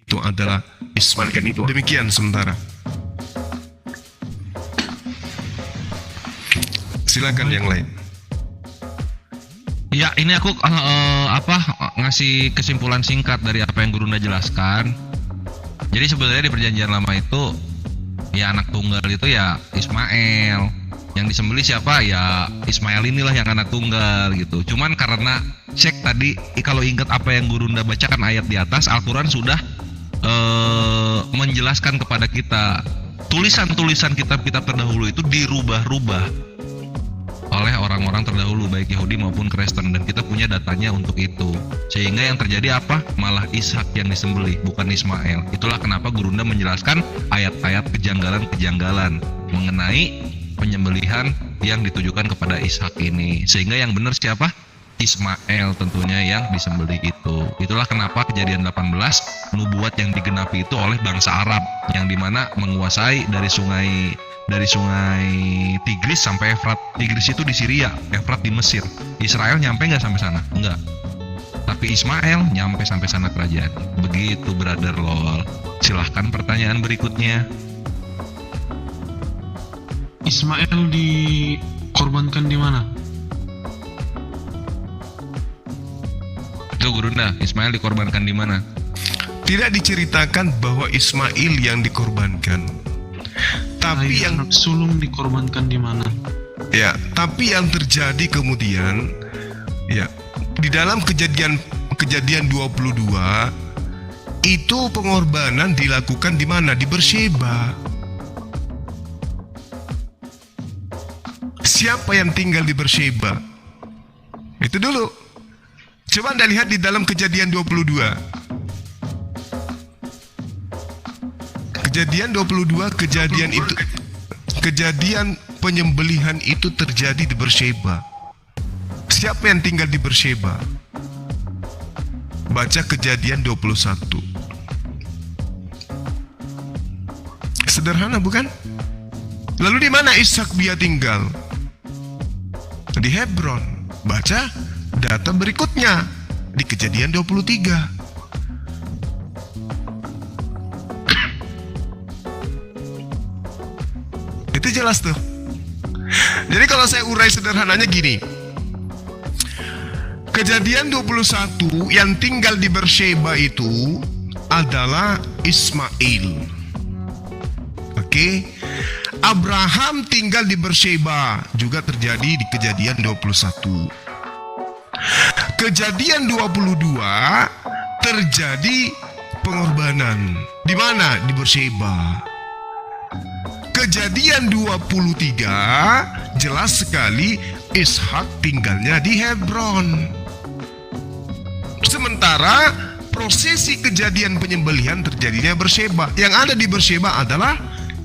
itu adalah Ismail. Demikian sementara. Silakan yang lain. Ya, ini aku ngasih kesimpulan singkat dari apa yang Gurunda jelaskan. Jadi sebenarnya di perjanjian lama itu ya anak tunggal itu ya Ismail. Yang disembelih siapa? Ya Ismail inilah yang anak tunggal gitu. Cuman karena cek tadi kalau ingat apa yang Gurunda bacakan ayat di atas, Al-Qur'an sudah menjelaskan kepada kita tulisan-tulisan kitab-kitab terdahulu itu dirubah-rubah oleh orang-orang terdahulu baik Yahudi maupun Kristen, dan kita punya datanya untuk itu. Sehingga yang terjadi apa? Malah Ishak yang disembelih, bukan Ismail. Itulah kenapa Gurunda menjelaskan ayat-ayat kejanggalan-kejanggalan mengenai penyembelihan yang ditujukan kepada Ishak ini. Sehingga yang benar siapa? Ismail tentunya yang disembelih itu. Itulah kenapa Kejadian 18 nubuat yang digenapi itu oleh bangsa Arab yang dimana menguasai dari sungai Tigris sampai Efrat. Tigris itu di Syria, Efrat di Mesir. Israel nyampe nggak sampai sana? Enggak. Tapi Ismail nyampe sampai sana kerajaan. Begitu brother lol. Silahkan pertanyaan berikutnya. Ismail dikorbankan di mana? Itu Gurunda, Ismail dikorbankan di mana? Tidak diceritakan bahwa Ismail yang dikorbankan. Tapi yang anak sulung dikorbankan di mana? Ya, tapi yang terjadi kemudian ya di dalam kejadian 22 itu pengorbanan dilakukan di mana? Di Beersheba. Siapa yang tinggal di Beersheba? Itu dulu. Coba Anda lihat di dalam Kejadian 22. Kejadian 22, kejadian penyembelihan itu terjadi di Beersheba. Siapa yang tinggal di Beersheba? Baca Kejadian 21. Sederhana bukan? Lalu di mana Ishak dia tinggal? Di Hebron. Baca data berikutnya di Kejadian 23. Itu jelas tuh. Jadi kalau saya urai sederhananya gini. Kejadian 21 yang tinggal di Beersheba itu adalah Ismail. Oke. Abraham tinggal di Beersheba, juga terjadi di Kejadian 21. Kejadian 22 terjadi pengorbanan. Di mana? Di Beersheba. Kejadian 23 jelas sekali Ishak tinggalnya di Hebron. Sementara prosesi kejadian penyembelihan terjadinya Beersheba. Yang ada di Beersheba adalah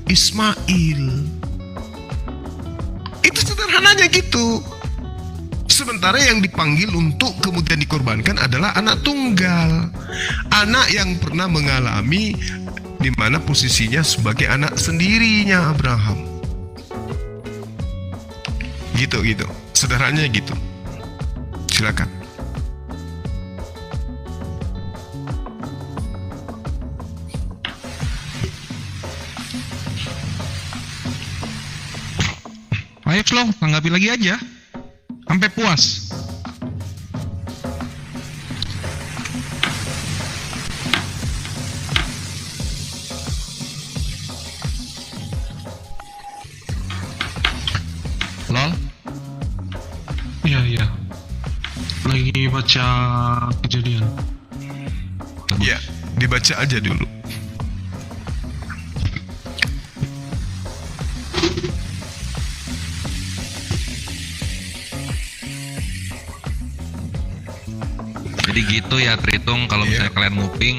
Ismail. Itu sederhananya gitu. Sementara yang dipanggil untuk kemudian dikorbankan adalah anak tunggal, anak yang pernah mengalami di mana posisinya sebagai anak sendirinya Abraham. Gitu. Sederhananya gitu. Silakan. Ayo Slow, tanggapi lagi aja sampai puas. Lol? Iya. Lagi baca Kejadian. Ya, dibaca aja dulu. Jadi gitu ya Tritung, kalau misalnya kalian nguping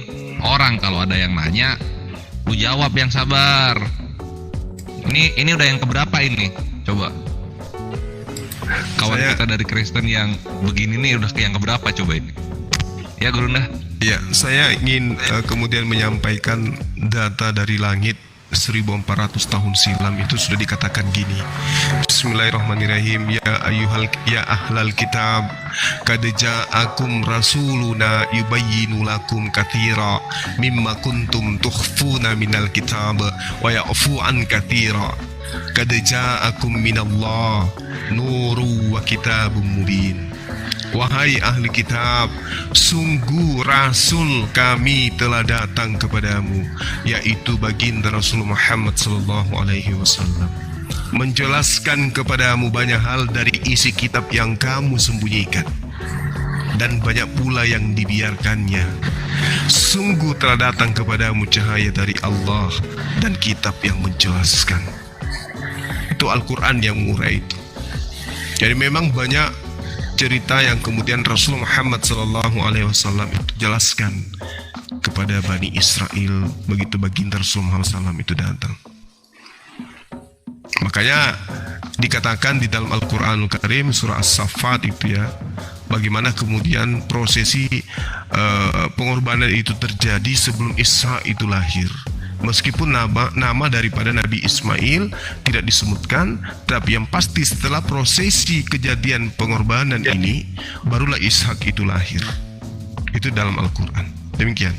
orang, kalau ada yang nanya lu jawab yang sabar. Ini udah yang keberapa ini? Coba. Kawan kita dari Kristen yang begini nih udah yang keberapa coba ini? Ya Gurunda. Ya, saya ingin kemudian menyampaikan data dari langit 1400 tahun silam itu sudah dikatakan gini. Bismillahirrahmanirrahim. Ya ahlal kitab, qad ja'akum rasuluna yubayyinu lakum katsira mimma kuntum tukhfuna minal kitab wa ya'fu an katsira. Qad ja'akum minallah nuru wa kitabum mubin. Wahai ahli kitab, sungguh Rasul kami telah datang kepadamu, yaitu baginda Rasul Muhammad sallallahu alaihi wasallam, menjelaskan kepadamu banyak hal dari isi kitab yang kamu sembunyikan, dan banyak pula yang dibiarkannya. Sungguh telah datang kepadamu cahaya dari Allah dan kitab yang menjelaskan. Itu Al-Quran yang mengurai itu. Jadi memang banyak cerita yang kemudian Rasul Muhammad sallallahu alaihi wasallam itu jelaskan kepada Bani Israel begitu baginda Rasul Muhammad SAW itu datang. Makanya dikatakan di dalam Al-Quranul Karim surah As-Saffat itu ya, bagaimana kemudian prosesi pengorbanan itu terjadi sebelum Isa itu lahir. Meskipun nama daripada Nabi Ismail tidak disebutkan, tapi yang pasti setelah prosesi kejadian pengorbanan ini, barulah Ishak itu lahir. Itu dalam Al-Quran. Demikian.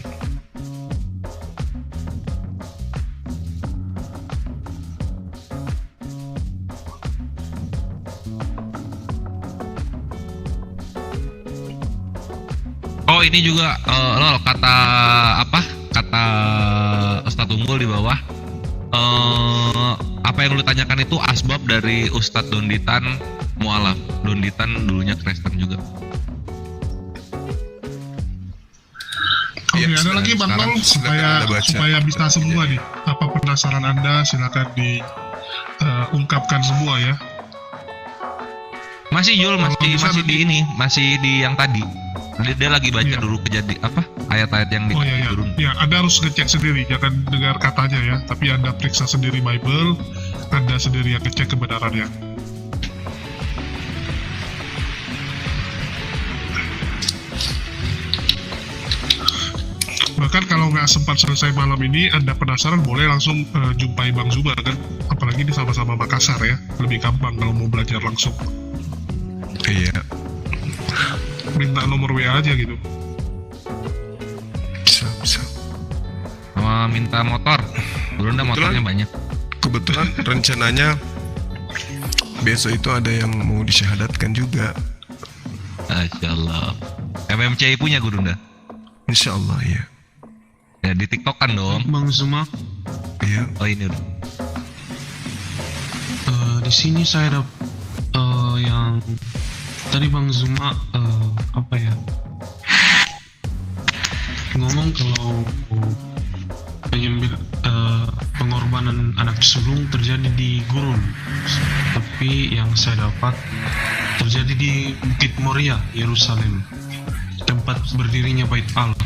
Oh ini juga lol, kata apa? Kata Ustadz Unggul di bawah. Apa yang lu tanyakan itu asbab dari Ustadz Donditan mualaf. Donditan dulunya Kristen juga. Oke, Ya, ada lagi Bang sekarang Nol silakan Anda baca. supaya bisa semua nih. Apa penasaran Anda silakan diungkapkan semua ya. Masih Jul, Kalau masih bisa masih nanti- di ini, masih di yang tadi. Dia lagi baca Iya. dulu apa ayat-ayat yang di Oh iya, turun. ya. Anda harus ngecek sendiri, jangan dengar katanya ya. Tapi Anda periksa sendiri Bible, Anda sendiri yang ngecek kebenarannya. Bahkan kalau nggak sempat selesai malam ini, Anda penasaran boleh langsung jumpai Bang Zuma kan. Apalagi di sama-sama Makassar ya, lebih gampang kalau mau belajar langsung. Iya, Minta nomor WA aja gitu. bisa. Sama minta motor. Dulu motornya banyak. Kebetulan rencananya besok itu ada yang mau disyahadatkan juga. Masya Allah. MMCI punya Gurunda. Insya Allah ya. Ya di TikTok kan dong. Bang Zuma, Iya. Oh ini udah. di sini saya ada yang tadi Bang Zuma apa ya, ngomong kalau pengorbanan anak sulung terjadi di gurun, tapi yang saya dapat terjadi di Bukit Moria, Yerusalem, tempat berdirinya Bait Allah.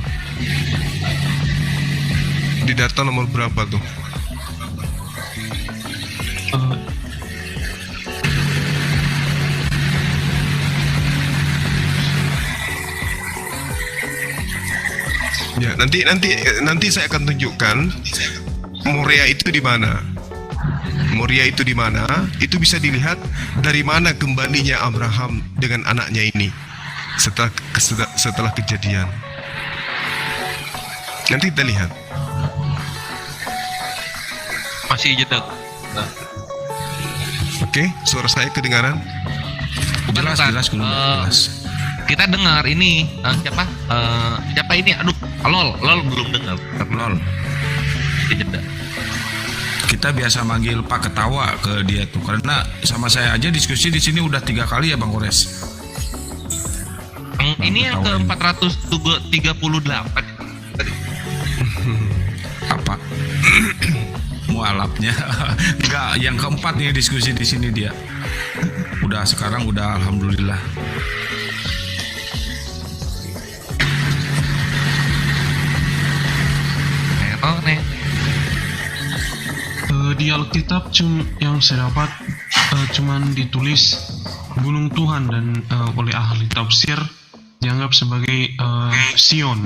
Di data nomor berapa tuh? Eh, Ya, nanti saya akan tunjukkan Moria itu di mana. Moria itu di mana? Itu bisa dilihat dari mana kembalinya Abraham dengan anaknya ini setelah kejadian. Nanti kita lihat. Masih jedak. Oke, suara saya kedengaran? Jelas, jelas. Kita dengar ini siapa ini? Aduh, lol belum dengar. Lol. Dia jeda. Kita biasa manggil Pak Ketawa ke dia tuh, karena sama saya aja diskusi di sini udah 3 kali ya Bang Kores. Ini yang ke Ketawain. 438 tadi. Apa? Mualafnya. Enggak, yang keempat nih diskusi di sini dia. Sekarang udah alhamdulillah. Nih. Di Alkitab yang saya dapat cuman ditulis Gunung Tuhan, dan oleh ahli tafsir dianggap sebagai Sion.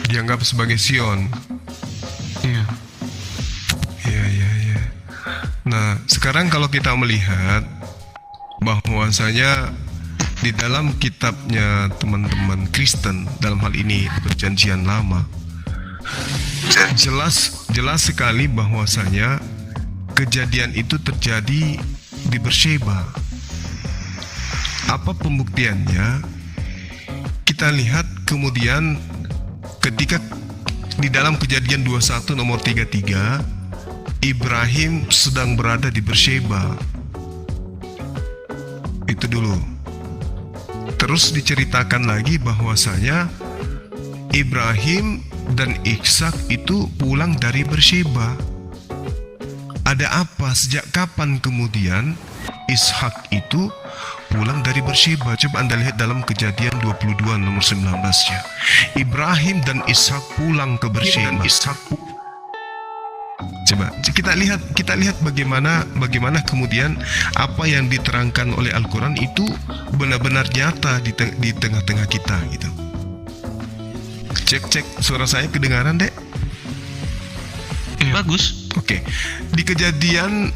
Dianggap sebagai Sion. Iya. Iya. Nah, sekarang kalau kita melihat bahwasanya di dalam kitabnya teman-teman Kristen, dalam hal ini Perjanjian Lama, jelas sekali bahwasanya kejadian itu terjadi di Beersheba. Apa pembuktiannya? Kita lihat kemudian ketika di dalam Kejadian 21 nomor 33, Ibrahim sedang berada di Beersheba. Itu dulu. Terus diceritakan lagi bahwasanya Ibrahim dan Ishak itu pulang dari Beersheba. Ada apa? Sejak kapan kemudian Ishak itu pulang dari Beersheba? Coba Anda lihat dalam Kejadian 22 nomor 19 ya. Ibrahim dan Ishak pulang ke Beersheba. Coba kita lihat bagaimana kemudian apa yang diterangkan oleh Al-Quran itu benar-benar nyata di tengah-tengah kita gitu. Cek suara saya kedengaran, Dek? Bagus. Oke. Di Kejadian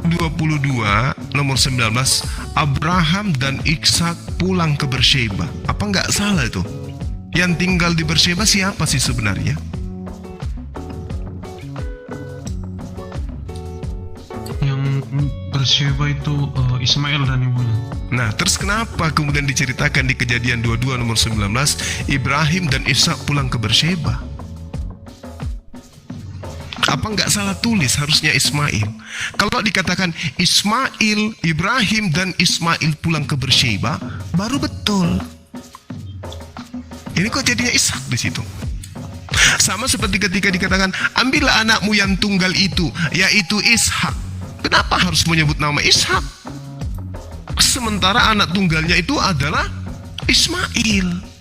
22 nomor 19, Abraham dan Ishak pulang ke Beersheba. Apa nggak salah itu? Yang tinggal di Beersheba siapa sih sebenarnya? Yang Beersheba itu Ismail dan ibunya. Nah, terus kenapa kemudian diceritakan di Kejadian 22 nomor 19, Ibrahim dan Ishak pulang ke Beersheba? Apa nggak salah tulis harusnya Ismail? Kalau dikatakan Ismail, Ibrahim dan Ismail pulang ke Beersheba, baru betul. Ini kok jadinya Ishak di situ? Sama seperti ketika dikatakan, ambillah anakmu yang tunggal itu, yaitu Ishak. Kenapa harus menyebut nama Ishak? Sementara anak tunggalnya itu adalah Ismail.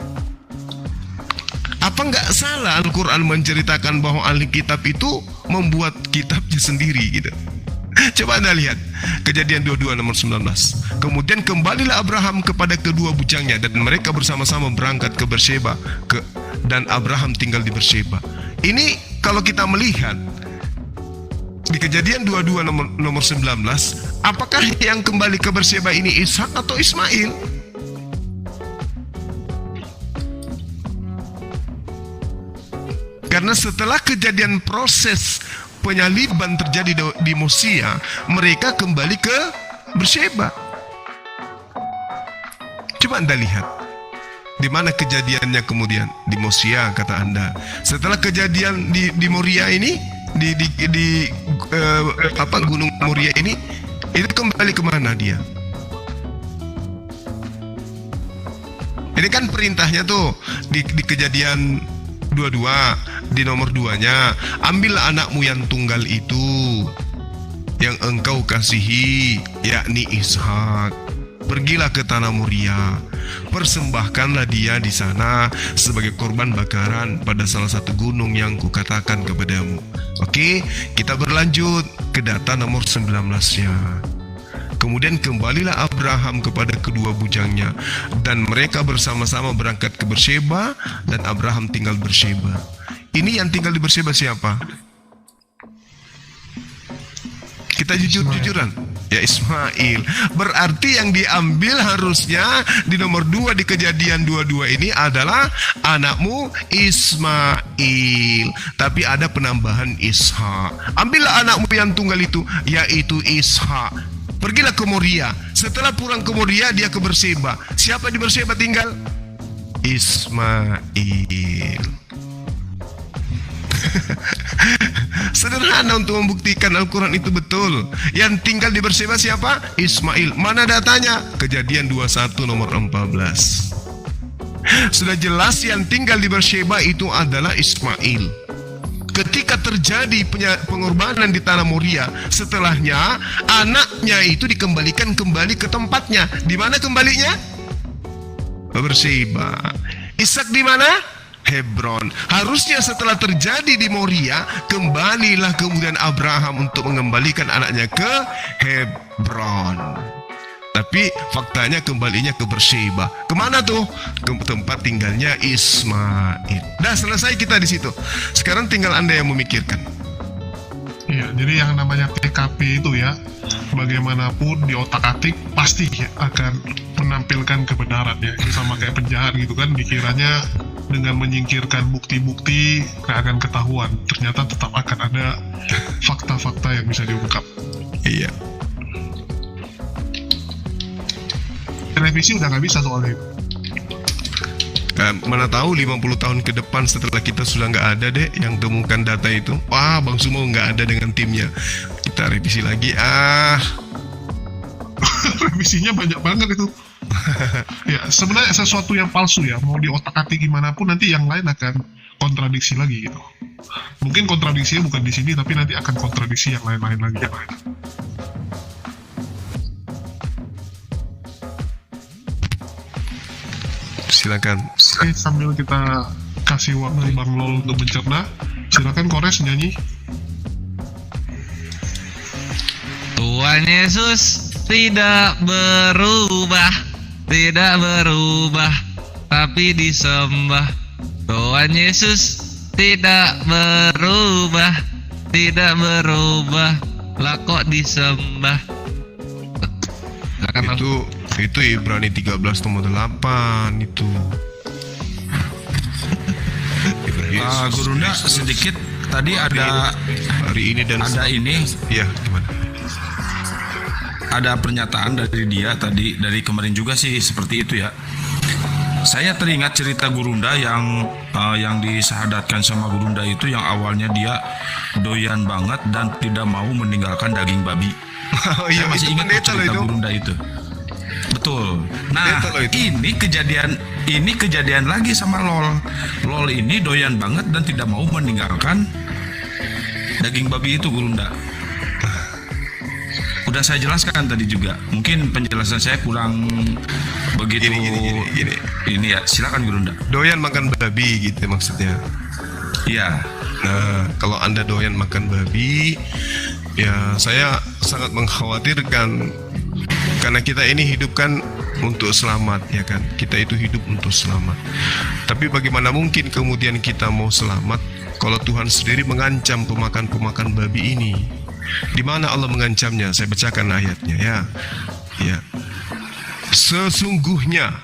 Apa nggak salah Al-Quran menceritakan bahwa ahli kitab itu membuat kitabnya sendiri gitu? Coba Anda lihat Kejadian 22 nomor 19. Kemudian kembalilah Abraham kepada kedua bujangnya dan mereka bersama-sama berangkat ke Beersheba, dan Abraham tinggal di Beersheba. Ini kalau kita melihat di Kejadian 22 nomor 19, apakah yang kembali ke Beersheba ini Ishak atau Ismail? Karena setelah kejadian proses penyaliban terjadi di Mosia, mereka kembali ke Beersheba. Coba Anda lihat di mana kejadiannya kemudian di Mosia, kata Anda. Setelah kejadian di Moria ini, di Gunung Moria ini, itu kembali kemana dia? Ini kan perintahnya tuh di Kejadian 22 di nomor 2-nya, ambillah anakmu yang tunggal itu yang engkau kasihi, yakni Ishak. Pergilah ke tanah Moria, persembahkanlah dia di sana sebagai korban bakaran pada salah satu gunung yang kukatakan kepadamu. Oke, kita berlanjut ke data nomor 19-nya. Kemudian kembalilah Abraham kepada kedua bujangnya dan mereka bersama-sama berangkat ke Beersheba dan Abraham tinggal Beersheba. Ini yang tinggal di Beersheba siapa? Kita jujur-jujuran. Ya, Ismail. Berarti yang diambil harusnya di nomor 2 di Kejadian 22 ini adalah anakmu Ismail. Tapi ada penambahan Ishak. Ambillah anakmu yang tunggal itu, yaitu Ishak. Pergilah ke Moria. Setelah pulang ke Moria, dia ke Beersheba. Siapa di Beersheba tinggal? Ismail. Sederhana untuk membuktikan Al-Quran itu betul. Yang tinggal di Beersheba siapa? Ismail. Mana datanya? Kejadian 21 nomor 14. Sudah jelas yang tinggal di Beersheba itu adalah Ismail. Ketika terjadi pengorbanan di tanah Moria, setelahnya anaknya itu dikembalikan kembali ke tempatnya. Di mana kembalinya? Beersheba. Ishak di mana? Hebron. Harusnya setelah terjadi di Moria, kembalilah kemudian Abraham untuk mengembalikan anaknya ke Hebron. Tapi faktanya kembalinya ke Beersheba. Kemana tuh? Ke tempat tinggalnya Ismail. Dah selesai kita di situ. Sekarang tinggal Anda yang memikirkan. Iya, jadi yang namanya TKP itu ya, bagaimanapun di otak-atik pasti akan menampilkan kebenaran ya. Ini sama kayak penjahat gitu kan, dikiranya dengan menyingkirkan bukti-bukti nggak akan ketahuan. Ternyata tetap akan ada fakta-fakta yang bisa diungkap. Iya. Revisi udah nggak bisa soalnya itu. Mana tahu 50 tahun ke depan setelah kita sudah nggak ada deh yang temukan data itu. Wah, Bang Sumo nggak ada dengan timnya. Kita revisi lagi. Revisinya banyak banget itu. Ya, sebenarnya sesuatu yang palsu ya, mau di otak-atik gimana pun nanti yang lain akan kontradiksi lagi gitu. Mungkin kontradiksinya bukan di sini, tapi nanti akan kontradiksi yang lain-lain lagi. Silakan. Oke, sambil kita kasih waktu Bang Lol untuk mencerna, silakan Kores nyanyi. Tuhan Yesus tidak berubah, tidak berubah, tapi disembah. Tuhan Yesus tidak berubah, tidak berubah, lah kok disembah. Silakan, Bang. Itu Ibrani 13 nomor 8 itu. Gurunda sedikit tadi ada Hari ini dan ada ini ya gimana? ada pernyataan dari dia tadi, dari kemarin juga sih seperti itu ya. Saya teringat cerita Gurunda yang disahadatkan sama Gurunda itu, yang awalnya dia doyan banget dan tidak mau meninggalkan daging babi. Oh iya, Saya masih itu ingat tuh pendeta loh cerita itu. Gurunda itu. Betul. Nah, Pendeta loh itu. ini kejadian lagi sama Lol. Lol ini doyan banget dan tidak mau meninggalkan daging babi itu, Gurunda. Udah saya jelaskan tadi juga. Mungkin penjelasan saya kurang begitu. Gini. Ini ya, silakan Gurunda. Doyan makan babi gitu maksudnya. Iya. Nah, kalau Anda doyan makan babi, ya saya sangat mengkhawatirkan, karena kita ini hidup kan untuk selamat, ya kan? Kita itu hidup untuk selamat. Tapi bagaimana mungkin kemudian kita mau selamat kalau Tuhan sendiri mengancam pemakan-pemakan babi ini? Di mana Allah mengancamnya? Saya bacakan ayatnya ya. Ya. Sesungguhnya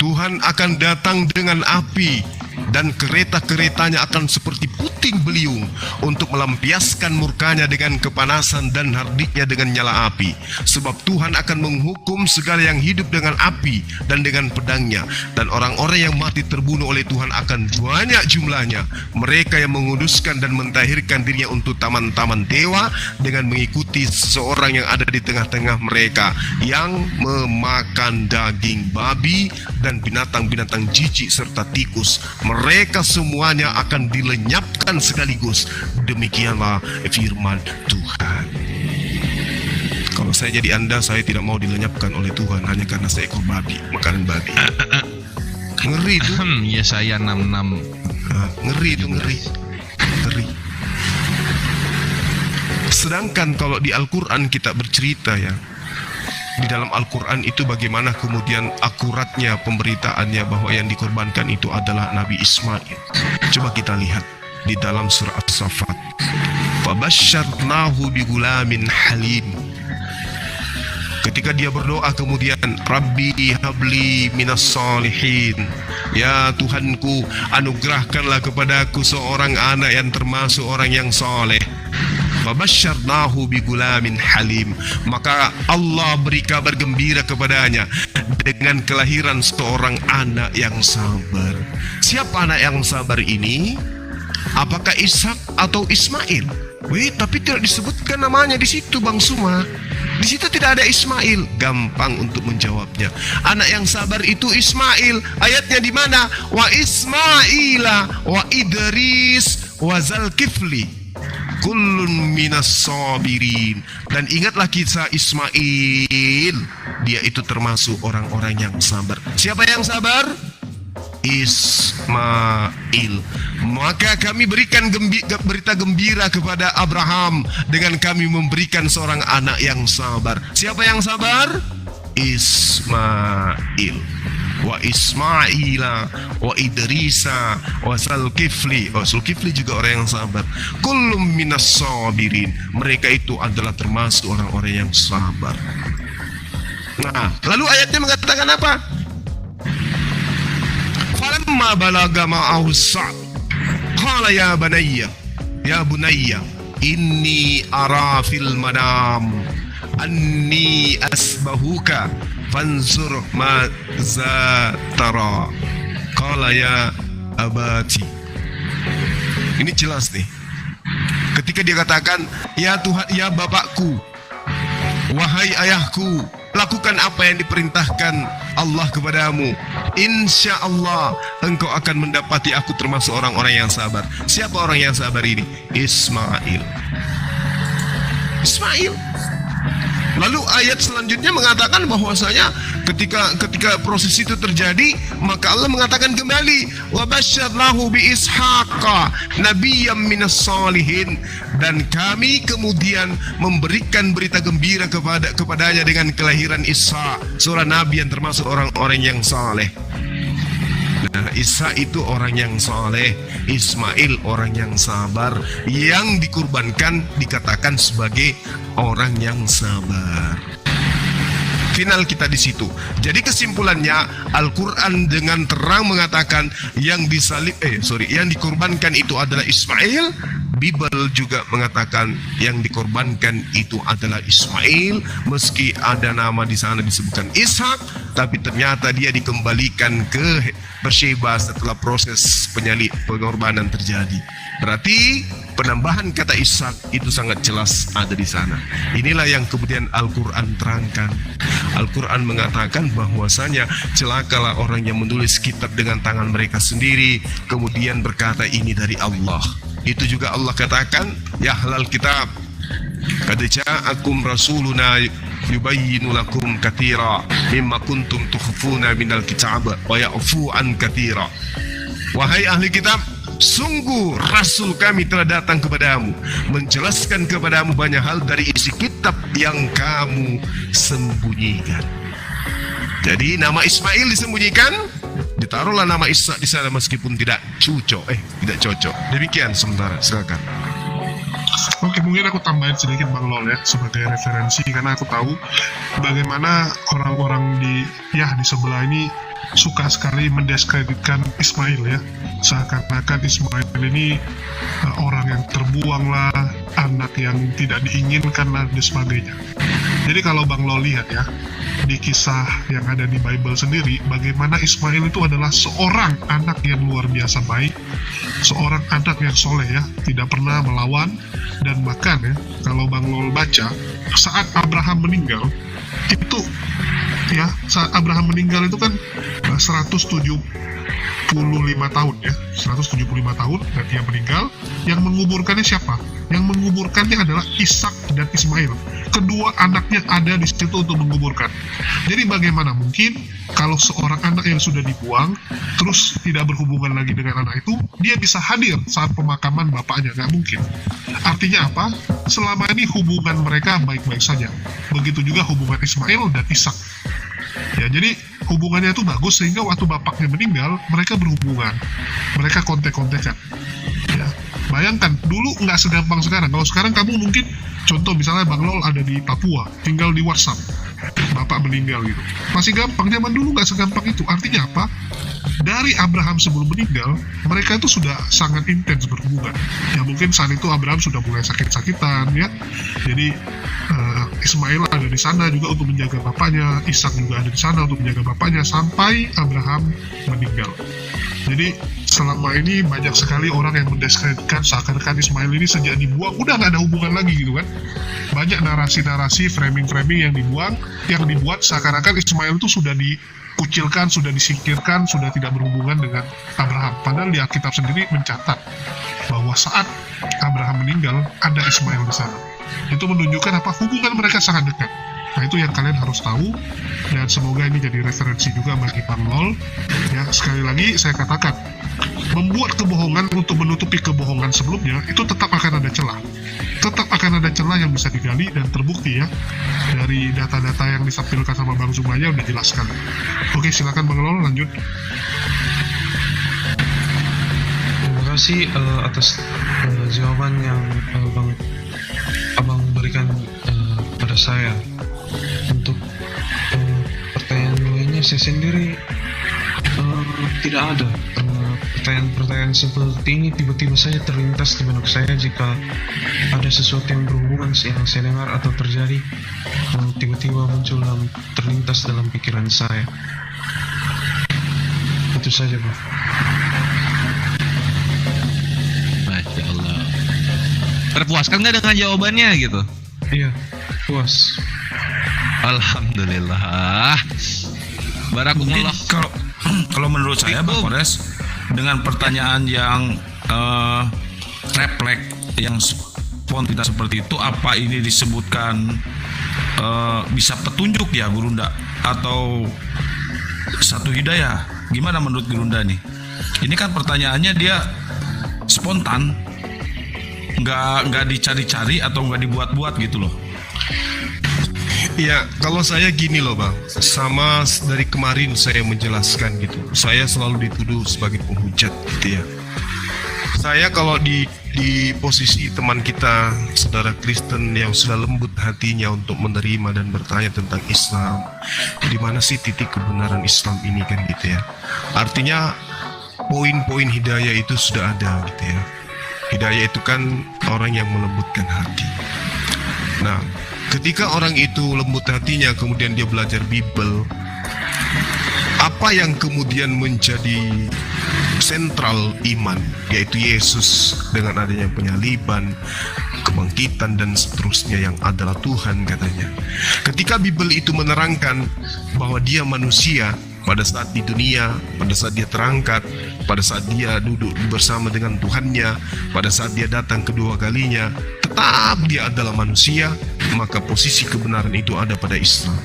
Tuhan akan datang dengan api, dan kereta-keretanya akan seperti puting beliung untuk melampiaskan murkanya dengan kepanasan dan hardiknya dengan nyala api. Sebab Tuhan akan menghukum segala yang hidup dengan api dan dengan pedangnya. Dan orang-orang yang mati terbunuh oleh Tuhan akan banyak jumlahnya. Mereka yang menguduskan dan mentahirkan dirinya untuk taman-taman dewa dengan mengikuti seseorang yang ada di tengah-tengah mereka, yang memakan daging babi dan binatang-binatang jijik serta tikus. Mereka semuanya akan dilenyapkan sekaligus. Demikianlah firman Tuhan. Kalau saya jadi Anda, saya tidak mau dilenyapkan oleh Tuhan hanya karena seekor babi, makanan babi. Ngeri itu. Yesaya 66. Ngeri itu, ngeri. Sedangkan kalau di Al-Quran kita bercerita ya, di dalam Al-Quran itu bagaimana kemudian akuratnya pemberitaannya bahwa yang dikorbankan itu adalah Nabi Ismail. Coba kita lihat di dalam surah As-Saffat. Fabasyarnahu bigulamin halim. Ketika dia berdoa kemudian, Rabbi habli minas salihin. Ya Tuhanku, anugerahkanlah kepadaku seorang anak yang termasuk orang yang soleh. Fabasyarnahu bigulamin halim. Maka Allah beri kabar gembira kepadanya dengan kelahiran seorang anak yang sabar. Siapa anak yang sabar ini? Apakah Ishak atau Ismail? Tapi tidak disebutkan namanya di situ, Bang Suma. Di situ tidak ada Ismail. Gampang untuk menjawabnya. Anak yang sabar itu Ismail. Ayatnya di mana? Wa Ismaila wa Idris wa Zalkifli kullun minas sabirin. Dan ingatlah kisah Ismail, dia itu termasuk orang-orang yang sabar. Siapa yang sabar? Ismail. Maka kami berikan berita gembira kepada Abraham dengan kami memberikan seorang anak yang sabar. Siapa yang sabar? Ismail. wa Ismaila wa Idrisa wa Zulkifli. Zulkifli juga orang yang sabar. Kullum minas sabirin. Mereka itu adalah termasuk orang-orang yang sabar. Nah, lalu ayatnya mengatakan apa? Falamma balaga ma'ahu as-sa'y qala ya bunayya inni ara fil manam anni asbahuka fanzur ma za tara qala ya abati. Ini jelas nih. Ketika dia katakan, ya Tuhan, ya Bapakku, wahai ayahku, lakukan apa yang diperintahkan Allah kepadamu. Insya Allah engkau akan mendapati aku termasuk orang-orang yang sabar. Siapa orang yang sabar ini? Ismail. Lalu ayat selanjutnya mengatakan bahwasanya ketika proses itu terjadi, maka Allah mengatakan kembali, wa basyarnahu bi ishaqa nabiyyam minas salihin, dan kami kemudian memberikan berita gembira kepadanya dengan kelahiran Ishak, seorang nabi yang termasuk orang-orang yang saleh. Nah, Isa itu orang yang saleh, Ismail orang yang sabar, yang dikurbankan dikatakan sebagai orang yang sabar. Final kita di situ. Jadi kesimpulannya, Al-Quran dengan terang mengatakan yang dikurbankan itu adalah Ismail. Bible juga mengatakan yang dikorbankan itu adalah Ismail, meski ada nama di sana disebutkan Ishak, tapi ternyata dia dikembalikan ke Beersheba setelah proses pengorbanan terjadi. Berarti penambahan kata Ishak itu sangat jelas ada di sana. Inilah yang kemudian Al-Quran terangkan. Al-Quran mengatakan bahwasanya celakalah orang yang menulis kitab dengan tangan mereka sendiri, kemudian berkata ini dari Allah. Itu juga Allah katakan, ya ahlal kitab, qad ja'akum rasuluna yubayyinu lakum katsira mimma kuntum tukhfuna minal kitab wa ya'fu an katsira. Wahai ahli kitab, sungguh Rasul kami telah datang kepadamu, menjelaskan kepadamu banyak hal dari isi kitab yang kamu sembunyikan. Jadi nama Ismail disembunyikan, ditaruhlah nama Isa di sana meskipun tidak cocok. Demikian sementara, silakan. Oke, mungkin aku tambahin sedikit Bang Lol ya, sebagai referensi, karena aku tahu bagaimana orang-orang di sebelah ini suka sekali mendiskreditkan Ismail ya, seakan-akan Ismail ini orang yang terbuang lah, anak yang tidak diinginkan lah, dan sebagainya. Jadi kalau Bang Lol lihat ya, di kisah yang ada di Bible sendiri, bagaimana Ismail itu adalah seorang anak yang luar biasa baik, seorang anak yang soleh ya, tidak pernah melawan. Dan bahkan ya, kalau Bang Lol baca, saat Abraham meninggal itu ya, saat Abraham meninggal itu kan 175 tahun ya, 175 tahun dan dia meninggal. Yang menguburkannya siapa? Yang menguburkannya adalah Ishak dan Ismail. Kedua anaknya ada di situ untuk menguburkan. Jadi bagaimana mungkin kalau seorang anak yang sudah dibuang terus tidak berhubungan lagi dengan anak itu, dia bisa hadir saat pemakaman bapaknya? Nggak mungkin. Artinya apa? Selama ini hubungan mereka baik-baik saja. Begitu juga hubungan Ismail dan Ishak. Ya, jadi hubungannya itu bagus sehingga waktu bapaknya meninggal mereka berhubungan, mereka kontek-kontekan. Ya, bayangkan dulu nggak segampang sekarang. Kalau sekarang kamu mungkin, contoh misalnya Bang Lol ada di Papua, tinggal di WhatsApp, bapak meninggal gitu, masih gampang. Zaman dulu nggak segampang itu. Artinya apa? Dari Abraham sebelum meninggal, mereka itu sudah sangat intens berhubungan. Ya mungkin saat itu Abraham sudah mulai sakit-sakitan ya. Jadi Ismail ada di sana juga untuk menjaga bapaknya, Ishak juga ada di sana untuk menjaga bapaknya sampai Abraham meninggal. Jadi selama ini banyak sekali orang yang mendiskreditkan seakan-akan Ismail ini sejak dibuang udah nggak ada hubungan lagi gitu kan. Banyak narasi-narasi, framing-framing yang dibuat seakan-akan Ismail itu sudah dikucilkan, sudah disingkirkan, sudah tidak berhubungan dengan Abraham. Padahal di Alkitab sendiri mencatat bahwa saat Abraham meninggal ada Ismail di sana. Itu menunjukkan apa? Hubungan mereka sangat dekat. Nah itu yang kalian harus tahu, dan semoga ini jadi referensi juga bagi Bang Lol. Ya, sekali lagi saya katakan, membuat kebohongan untuk menutupi kebohongan sebelumnya, itu tetap akan ada celah. Tetap akan ada celah yang bisa digali dan terbukti ya. Dari data-data yang disampaikan sama Bang Zumaya udah dijelaskan. Oke, silakan Bang Lolo lanjut. Terima kasih atas jawaban yang abang berikan pada saya. Untuk pertanyaan lainnya saya sendiri tidak ada. Pertanyaan-pertanyaan seperti ini tiba-tiba saja terlintas di benak saya jika ada sesuatu yang berhubungan yang saya dengar atau terjadi, tiba-tiba muncul terlintas dalam pikiran saya. Itu saja, Pak. Masya Allah. Terpuaskan nggak dengan jawabannya gitu? Iya, puas. Alhamdulillah. Barakumullah. Kalau menurut saya Bang Kores, dengan pertanyaan yang refleks yang spontan seperti itu, apa ini disebutkan bisa petunjuk ya Gurunda atau satu hidayah? Gimana menurut Gurunda nih? Ini kan pertanyaannya dia spontan, nggak dicari-cari atau nggak dibuat-buat gitu loh. Ya, kalau saya gini loh Bang, sama dari kemarin saya menjelaskan gitu, saya selalu dituduh sebagai penghujat gitu ya. Saya kalau di posisi teman kita, saudara Kristen yang sudah lembut hatinya untuk menerima dan bertanya tentang Islam, di mana sih titik kebenaran Islam ini kan gitu ya. Artinya poin-poin hidayah itu sudah ada gitu ya. Hidayah itu kan orang yang melembutkan hati. Nah, ketika orang itu lembut hatinya, kemudian dia belajar Bible, apa yang kemudian menjadi sentral iman, yaitu Yesus dengan adanya penyaliban, kebangkitan dan seterusnya yang adalah Tuhan katanya. Ketika Bible itu menerangkan bahwa dia manusia pada saat di dunia, pada saat dia terangkat, pada saat dia duduk bersama dengan Tuhannya, pada saat dia datang kedua kalinya, tetap dia adalah manusia, maka posisi kebenaran itu ada pada Islam.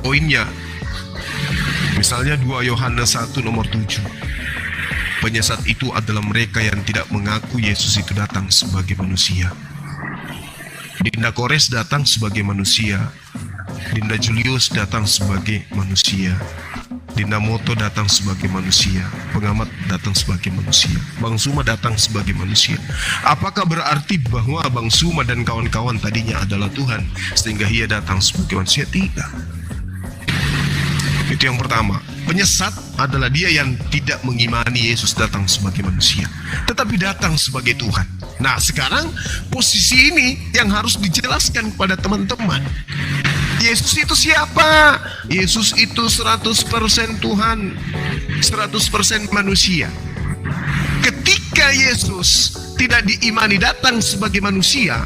Poinnya, misalnya 2 Yohanes 1 nomor 7, penyesat itu adalah mereka yang tidak mengaku Yesus itu datang sebagai manusia. Dinda Kores datang sebagai manusia, Dinda Julius datang sebagai manusia, Dinda Moto datang sebagai manusia, pengamat datang sebagai manusia, Bang Suma datang sebagai manusia. Apakah berarti bahwa Bang Suma dan kawan-kawan tadinya adalah Tuhan sehingga ia datang sebagai manusia? Tidak. Itu yang pertama. Penyesat adalah dia yang tidak mengimani Yesus datang sebagai manusia, tetapi datang sebagai Tuhan. Nah, sekarang posisi ini yang harus dijelaskan kepada teman-teman. Yesus itu siapa? Yesus itu 100% Tuhan, 100% manusia. Ketika Yesus tidak diimani datang sebagai manusia,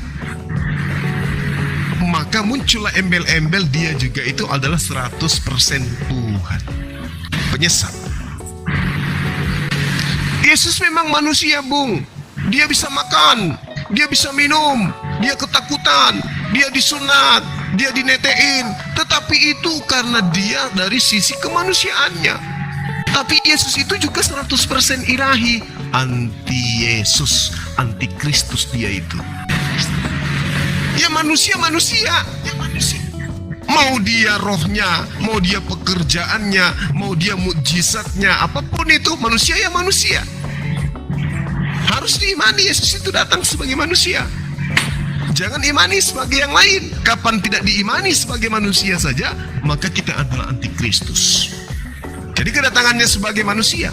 maka muncullah embel-embel dia juga itu adalah 100% Tuhan. Penyesat. Yesus memang manusia, Bung. Dia bisa makan, dia bisa minum, dia ketakutan, dia disunat, dia dinetein, tetapi itu karena dia dari sisi kemanusiaannya. Tapi Yesus itu juga 100% ilahi. Anti Yesus, anti Kristus dia itu. Ya manusia. Mau dia rohnya, mau dia pekerjaannya, mau dia mukjizatnya, apapun itu manusia ya manusia. Harus diimani Yesus itu datang sebagai manusia. Jangan imani sebagai yang lain. Kapan tidak diimani sebagai manusia saja, maka kita adalah antikristus. Jadi kedatangannya sebagai manusia.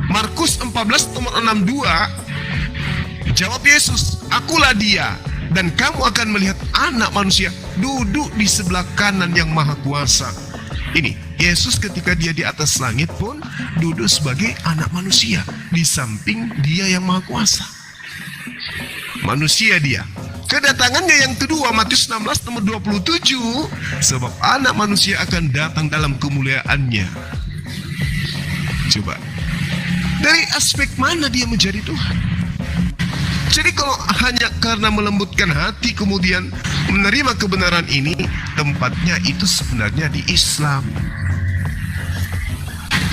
Markus 14 nomor 62, jawab Yesus, akulah dia, dan kamu akan melihat anak manusia duduk di sebelah kanan yang maha kuasa. Ini, Yesus ketika dia di atas langit pun duduk sebagai anak manusia, di samping dia yang maha kuasa. Manusia dia. Kedatangannya yang kedua, Matius 16 nomor 27, sebab anak manusia akan datang dalam kemuliaannya. Coba, dari aspek mana dia menjadi Tuhan? Jadi kalau hanya karena melembutkan hati kemudian menerima kebenaran ini, tempatnya itu sebenarnya di Islam.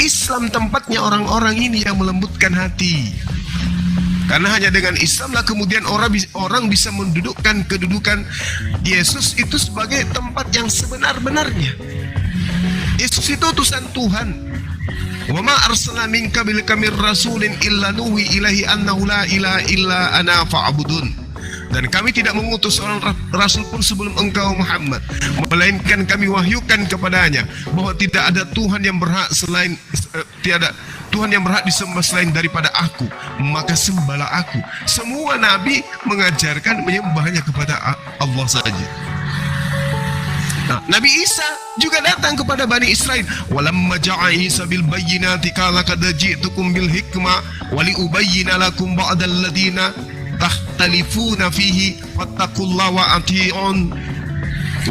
Islam tempatnya orang-orang ini yang melembutkan hati. Karena hanya dengan Islamlah kemudian orang bisa mendudukkan kedudukan Yesus itu sebagai tempat yang sebenar-benarnya. Yesus itu utusan Tuhan. Wa ma arsalna min qablika mir rasulin illa nuhi ilaihi annahu la ilaha illa ana fa'budun. Dan kami tidak mengutus seorang rasul pun sebelum engkau Muhammad, melainkan kami wahyukan kepadanya bahwa tidak ada Tuhan yang berhak selain tiada Tuhan yang berhak disembah selain daripada aku, maka sembahlah aku. Semua nabi mengajarkan menyembahnya kepada Allah saja. Nah, Nabi Isa juga datang kepada Bani Israel. Walamma ja'a Isa bil bayyinati qala qad ji'tukum bil hikmah wa li ubayyina lakum ba'dal ladina tahtalifuna fihi wattaqullaha wa ati'un.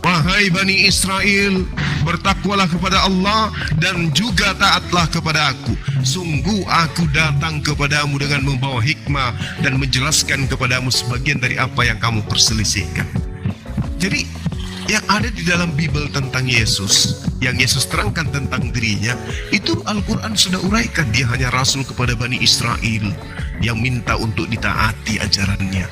Wahai Bani Israel, bertakwalah kepada Allah dan juga taatlah kepada aku. Sungguh aku datang kepadamu dengan membawa hikmah dan menjelaskan kepadamu sebagian dari apa yang kamu perselisihkan. Jadi yang ada di dalam Bible tentang Yesus, yang Yesus terangkan tentang dirinya, itu Al-Quran sudah uraikan. Dia hanya rasul kepada Bani Israel yang minta untuk ditaati ajarannya.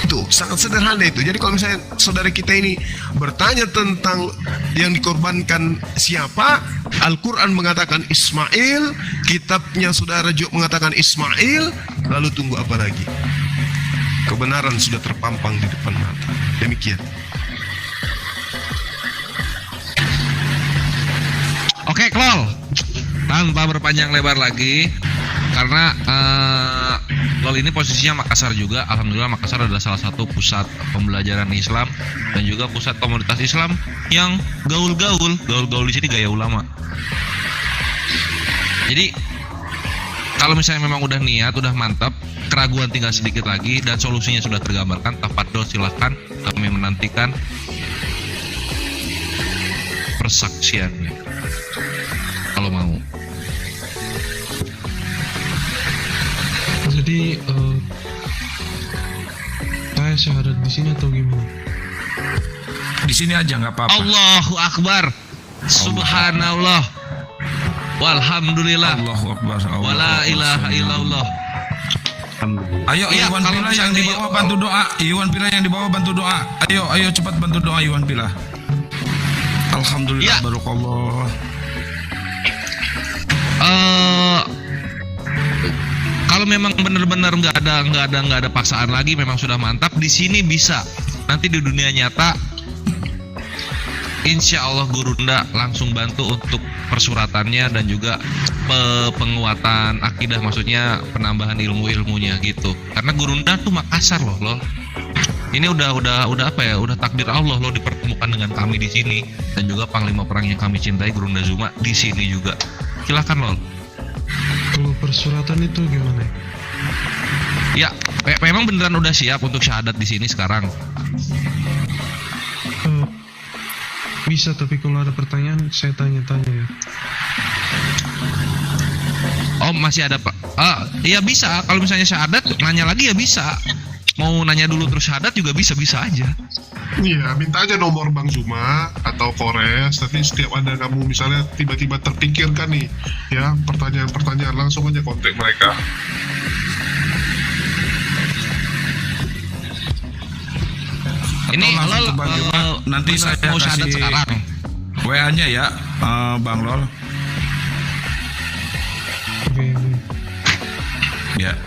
Itu sangat sederhana itu. Jadi kalau misalnya saudara kita ini bertanya tentang yang dikorbankan siapa, Al-Quran mengatakan Ismail, kitabnya saudara juga mengatakan Ismail, lalu tunggu apa lagi? Kebenaran sudah terpampang di depan mata. Demikian. Oke, Klol, tanpa berpanjang lebar lagi, karena Klol ini posisinya Makassar juga. Alhamdulillah Makassar adalah salah satu pusat pembelajaran Islam dan juga pusat komunitas Islam yang gaul-gaul di sini gaya ulama. Jadi kalau misalnya memang udah niat, udah mantap, keraguan tinggal sedikit lagi dan solusinya sudah tergambarkan, tafadhol silahkan, kami menantikan persaksiannya kalau mau. Jadi saya syahadat di sini atau gimana? Di sini aja nggak apa-apa. Allahu Akbar, Subhanallah, walhamdulillah, Allahu Akbar. wala ilaha illallah. Ayo Iya, Iwan kalau Pila yang misalnya- di bawah bantu doa. Iwan Pila yang di bawah bantu doa. Ayo cepat bantu doa Iwan Pila. Alhamdulillah, Ya. barokallah. Kalau memang benar-benar nggak ada paksaan lagi, memang sudah mantap di sini bisa. Nanti di dunia nyata, insya Allah Gurunda langsung bantu untuk persuratannya dan juga penguatan akidah, maksudnya penambahan ilmunya gitu. Karena Gurunda tuh Makassar loh. Ini udah apa ya? Udah takdir Allah loh dipertemukan dengan kami di sini dan juga panglima perang yang kami cintai Gurunda Zuma di sini juga. Silakan loh. Kalau persuratan itu gimana? Ya, memang beneran udah siap untuk syahadat di sini sekarang. Bisa, tapi kalau ada pertanyaan saya tanya-tanya ya. Oh, masih ada Pak? Ya bisa. Kalau misalnya syahadat, nanya lagi ya bisa. Mau nanya dulu terus syahadat juga bisa aja. Iya, minta aja nomor Bang Zuma atau Kores. Nanti setiap ada kamu misalnya tiba-tiba terpikirkan nih, ya pertanyaan-pertanyaan, langsung aja kontak mereka. Ini Atau langsung Lol, ke Bang Zuma, nanti beneran saya mau syahadat kasih sekarang. WA-nya ya, Bang Lol. Oke. Ya.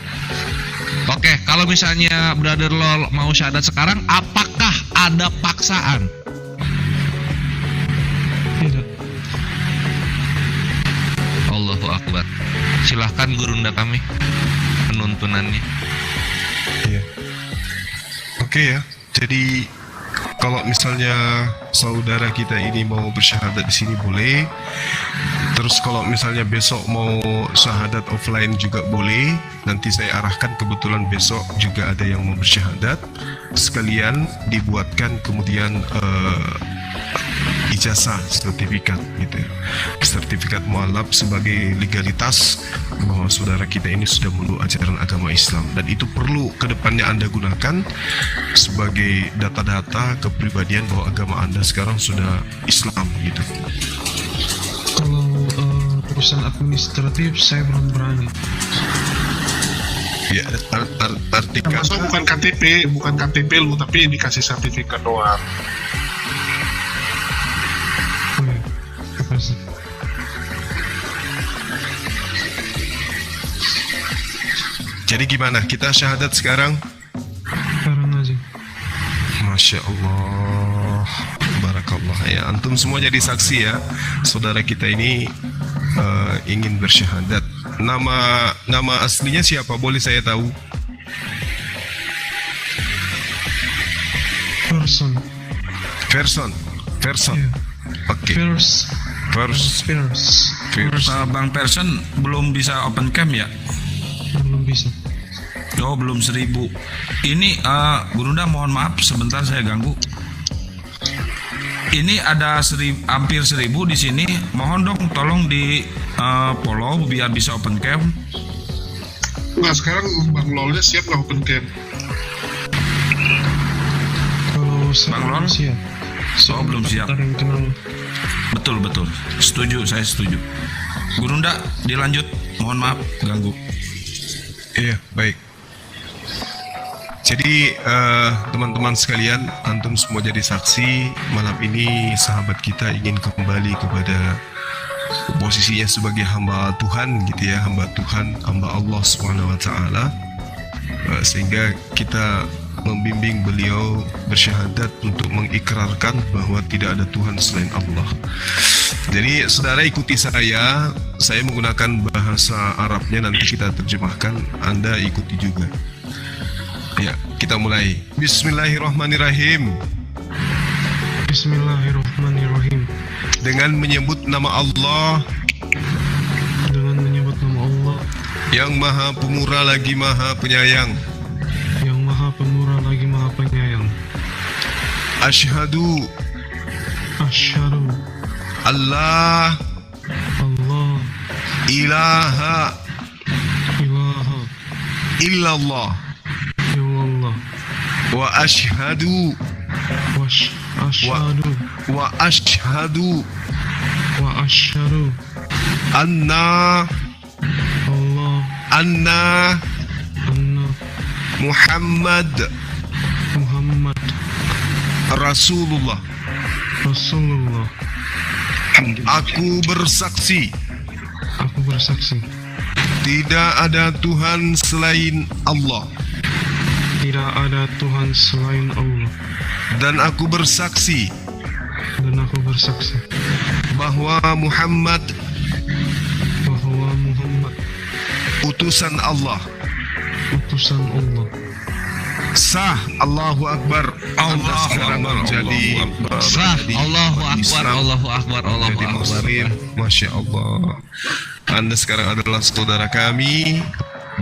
Oke, kalau misalnya Brother Lol mau syahadat sekarang, apakah ada paksaan? Tidak. Allahu Akbar. Silahkan Gurunda kami penuntunannya. Iya. Oke ya. Jadi kalau misalnya saudara kita ini mau bersyahadat di sini boleh. Terus kalau misalnya besok mau syahadat offline juga boleh. Nanti saya arahkan, kebetulan besok juga ada yang mau bersyahadat. Sekalian dibuatkan kemudian ijazah, sertifikat gitu ya. Sertifikat mualaf sebagai legalitas bahwa saudara kita ini sudah meluk ajaran agama Islam, dan itu perlu kedepannya Anda gunakan sebagai data-data kepribadian bahwa agama Anda sekarang sudah Islam gitu. Kalau urusan administratif saya belum berani. Ya, artikan Termasuk bukan KTP lu, tapi dikasih sertifikat doang. Oke, makasih. jadi gimana? Kita syahadat sekarang? Sekarang aja. Masya Allah, barakallah ya. Antum semua jadi saksi ya. Saudara kita ini ingin bersyahadat. Nama aslinya siapa? Boleh saya tahu? Person. Verson. Iya. Oke. First. Bang Person belum bisa open cam ya? Belum bisa. Oh, belum 1000. Ini Gurunda mohon maaf sebentar saya ganggu. Ini ada hampir 1000 di sini. Mohon dong tolong di follow biar bisa open cam. Nah, sekarang Bang Lolnya siap nggak open cam? Kalau saya Bang Lon? siap. Oh, belum siap. Ada yang kenal. Betul. Setuju, saya setuju. Gurunda dilanjut. Mohon maaf ganggu. Iya, baik. Jadi teman-teman sekalian, antum semua jadi saksi. Malam ini sahabat kita ingin kembali kepada posisinya sebagai hamba Tuhan gitu ya, hamba Tuhan, hamba Allah Subhanahu wa taala. Sehingga kita membimbing beliau bersyahadat untuk mengikrarkan bahwa tidak ada Tuhan selain Allah. Jadi saudara ikuti saya menggunakan bahasa Arabnya, nanti kita terjemahkan, Anda ikuti juga. Ya, kita mulai. Bismillahirrahmanirrahim. Bismillahirrahmanirrahim. Dengan menyebut nama Allah Dengan menyebut nama Allah yang Maha Pemurah lagi Maha Penyayang. yang Maha Pemurah lagi Maha Penyayang. Asyhadu Asyhadu Allah Allah ilaha ilaha illallah illallah wa asyhadu asyhadu wa asyhadu wa asyhadu anna anna Muhammad Muhammad Rasulullah. Rasulullah. Aku bersaksi Aku bersaksi tidak ada Tuhan selain Allah, tidak ada Tuhan selain Allah, dan aku bersaksi bahwa Muhammad utusan Allah. Sah. Allahu Akbar. Anda sekarang menjadi Sah. Allahu Akbar. Allahu Akbar. Allahu jadi Akbar. Muslim. Masya Allah. Anda sekarang adalah saudara kami,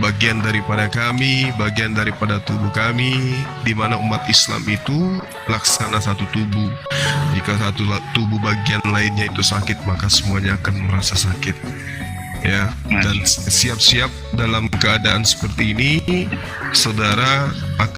bagian daripada kami, bagian daripada tubuh kami, di mana umat Islam itu laksana satu tubuh. Jika satu tubuh bagian lainnya itu sakit, maka semuanya akan merasa sakit. Ya, dan siap-siap dalam keadaan seperti ini, saudara akan